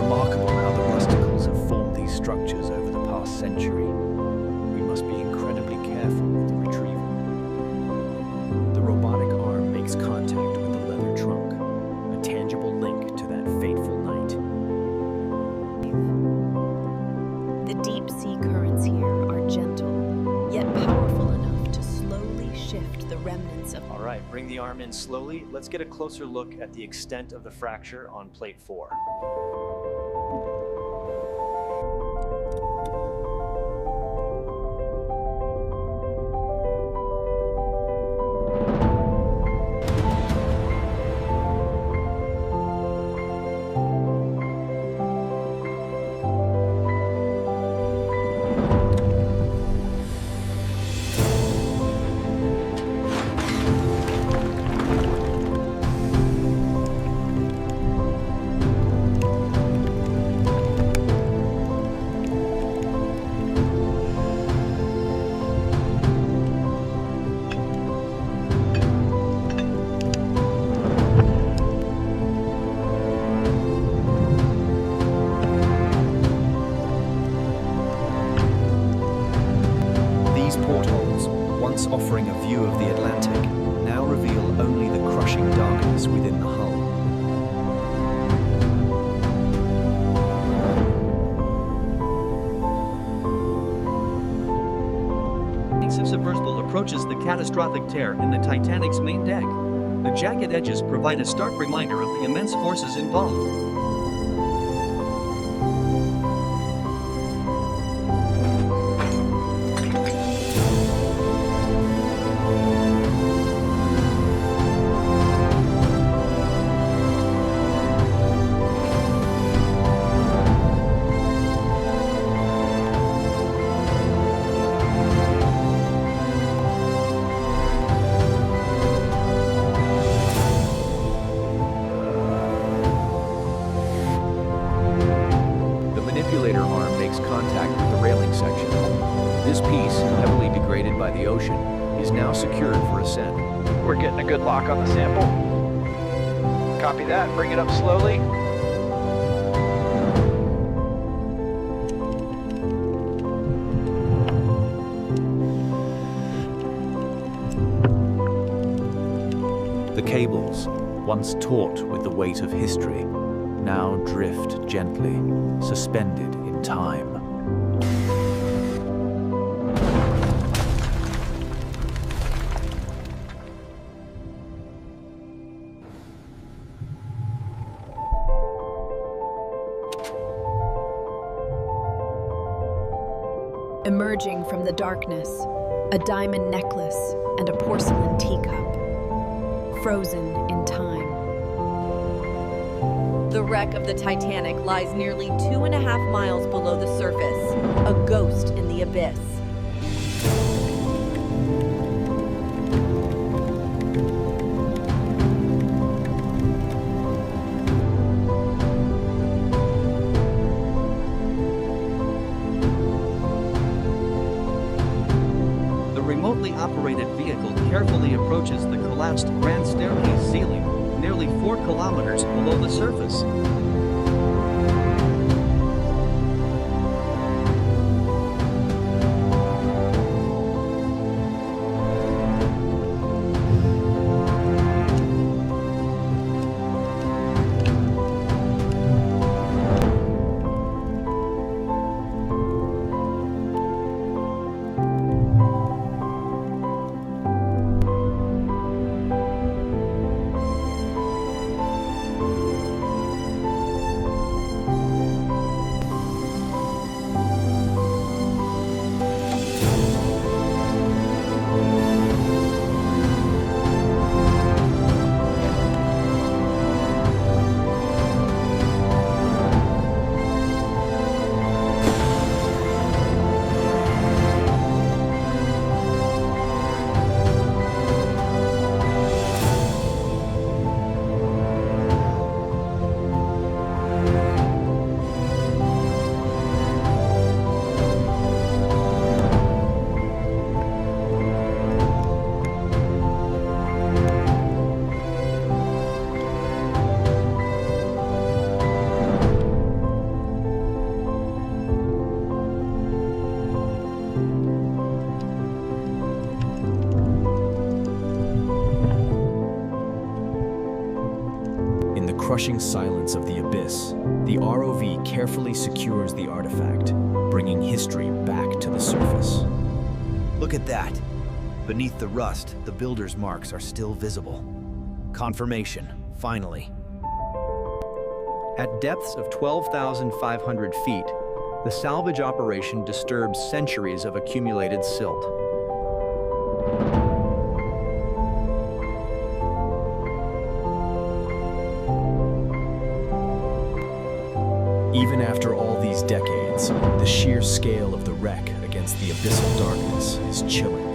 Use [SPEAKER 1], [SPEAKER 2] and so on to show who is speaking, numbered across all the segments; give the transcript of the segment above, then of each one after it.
[SPEAKER 1] remarkable how the rusticles have formed these structures over the past century. We must be incredibly careful with the retrieval. The robotic arm makes contact with the leather trunk, a tangible link to that fateful night.
[SPEAKER 2] The deep-sea currents here are gentle, yet powerful enough to slowly shift the remnants of...
[SPEAKER 3] All right, bring the arm in slowly. Let's get a closer look at the extent of the fracture on plate 4.
[SPEAKER 1] Offering a view of the Atlantic, now reveal only the crushing darkness within the hull.
[SPEAKER 4] Submersible approaches the catastrophic tear in the Titanic's main deck. The jagged edges provide a stark reminder of the immense forces involved.
[SPEAKER 1] Manipulator arm makes contact with the railing section. This piece, heavily degraded by the ocean, is now secured for ascent.
[SPEAKER 5] We're getting a good lock on the sample. Copy that, bring it up slowly.
[SPEAKER 1] The cables, once taut with the weight of history, now drift gently, suspended in time.
[SPEAKER 2] Emerging from the darkness, a diamond necklace and a porcelain teacup, frozen in time. The wreck of the Titanic lies nearly 2.5 miles below the surface, a ghost in the abyss.
[SPEAKER 4] The remotely operated vehicle carefully approaches the collapsed grand staircase ceiling, nearly 4 kilometers below the surface.
[SPEAKER 1] crushing silence of the abyss, the ROV carefully secures the artifact, bringing history back to the surface.
[SPEAKER 6] Look at that. Beneath the rust, the builder's marks are still visible. Confirmation, finally.
[SPEAKER 3] At depths of 12,500 feet, the salvage operation disturbs centuries of accumulated silt.
[SPEAKER 1] Even after all these decades, the sheer scale of the wreck against the abyssal darkness is chilling.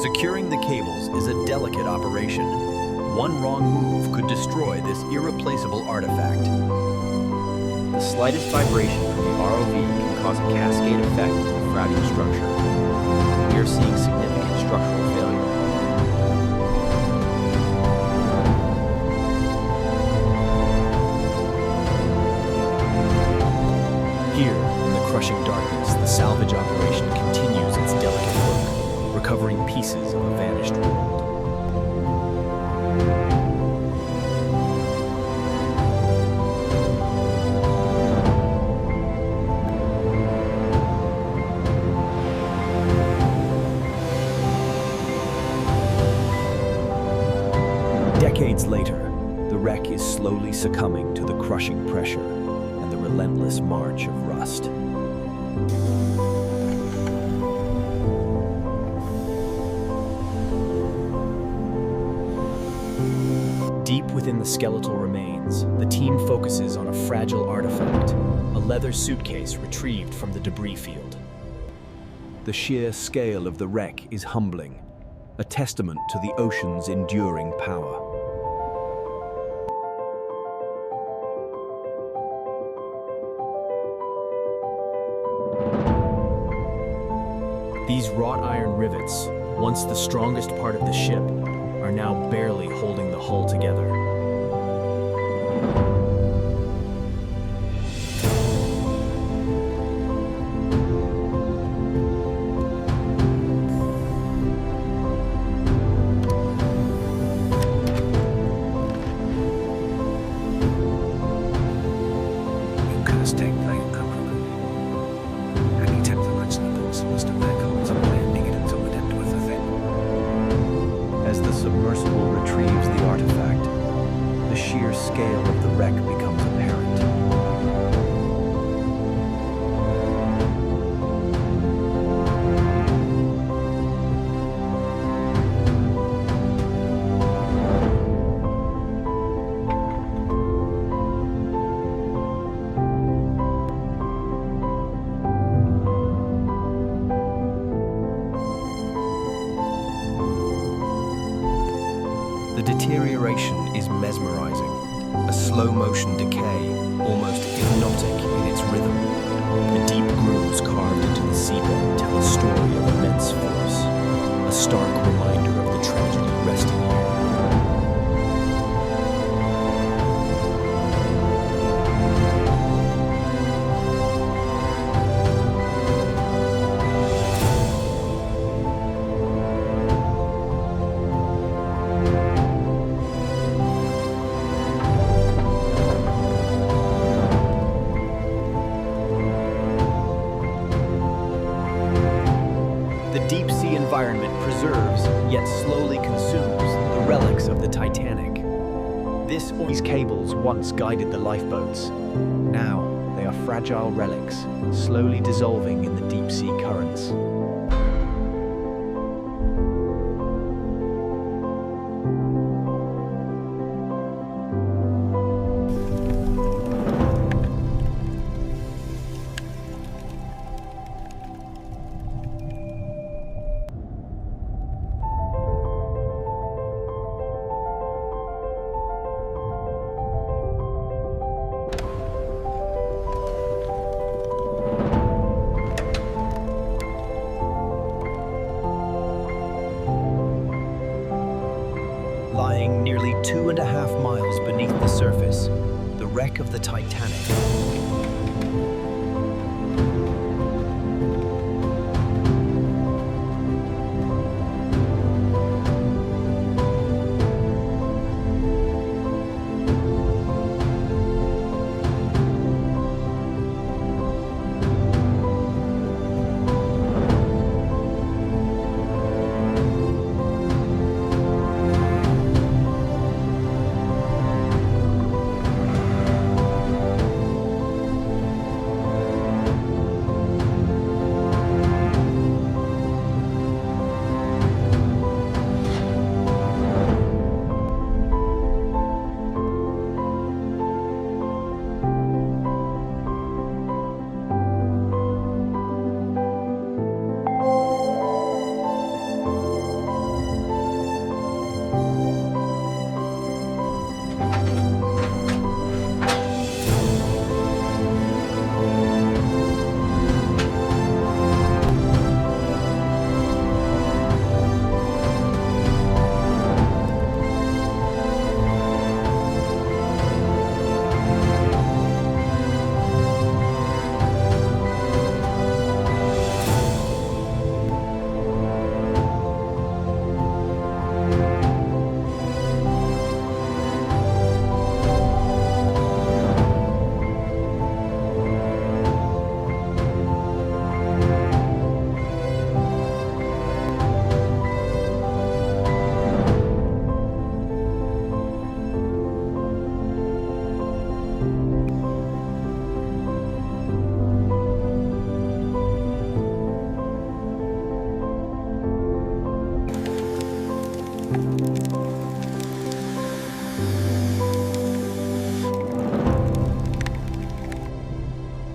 [SPEAKER 6] Securing the cables is a delicate operation. One wrong move could destroy this irreplaceable artifact.
[SPEAKER 3] The slightest vibration from the ROV can cause a cascade effect in the fragile structure. We are seeing significant structural failure.
[SPEAKER 1] Here, in the crushing darkness, the salvage operation continues its delicate work, recovering pieces of a vanished world. Decades later, the wreck is slowly succumbing to the crushing pressure and the relentless march of rust. Deep within the skeletal remains, the team focuses on a fragile artifact, a leather suitcase retrieved from the debris field. The sheer scale of the wreck is humbling, a testament to the ocean's enduring power. These wrought iron rivets, once the strongest part of the ship, are now barely holding the hull together. As the submersible retrieves the artifact, the sheer scale of the wreck becomes apparent. The deterioration is mesmerizing, a slow-motion decay, almost hypnotic in its rhythm. The deep grooves carved into the seabed tell a story of immense force, a stark reminder of the tragedy resting here. The deep-sea environment preserves, yet slowly consumes, the relics of the Titanic. These cables once guided the lifeboats. Now, they are fragile relics, slowly dissolving in the deep-sea currents.
[SPEAKER 6] 2.5 miles beneath the surface, the wreck of the Titanic.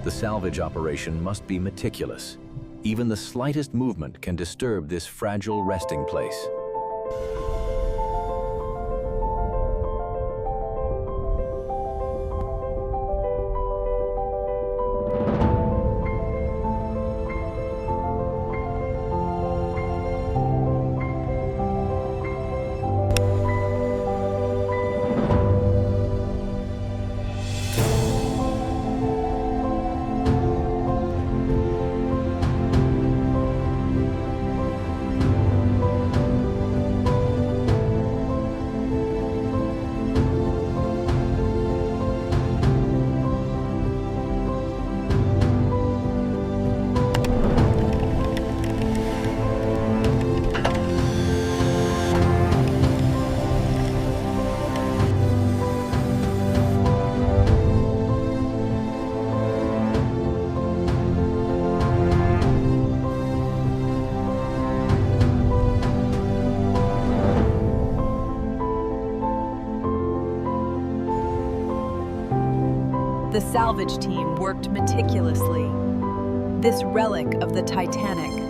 [SPEAKER 6] The salvage operation must be meticulous. Even the slightest movement can disturb this fragile resting place.
[SPEAKER 2] The salvage team worked meticulously. This relic of the Titanic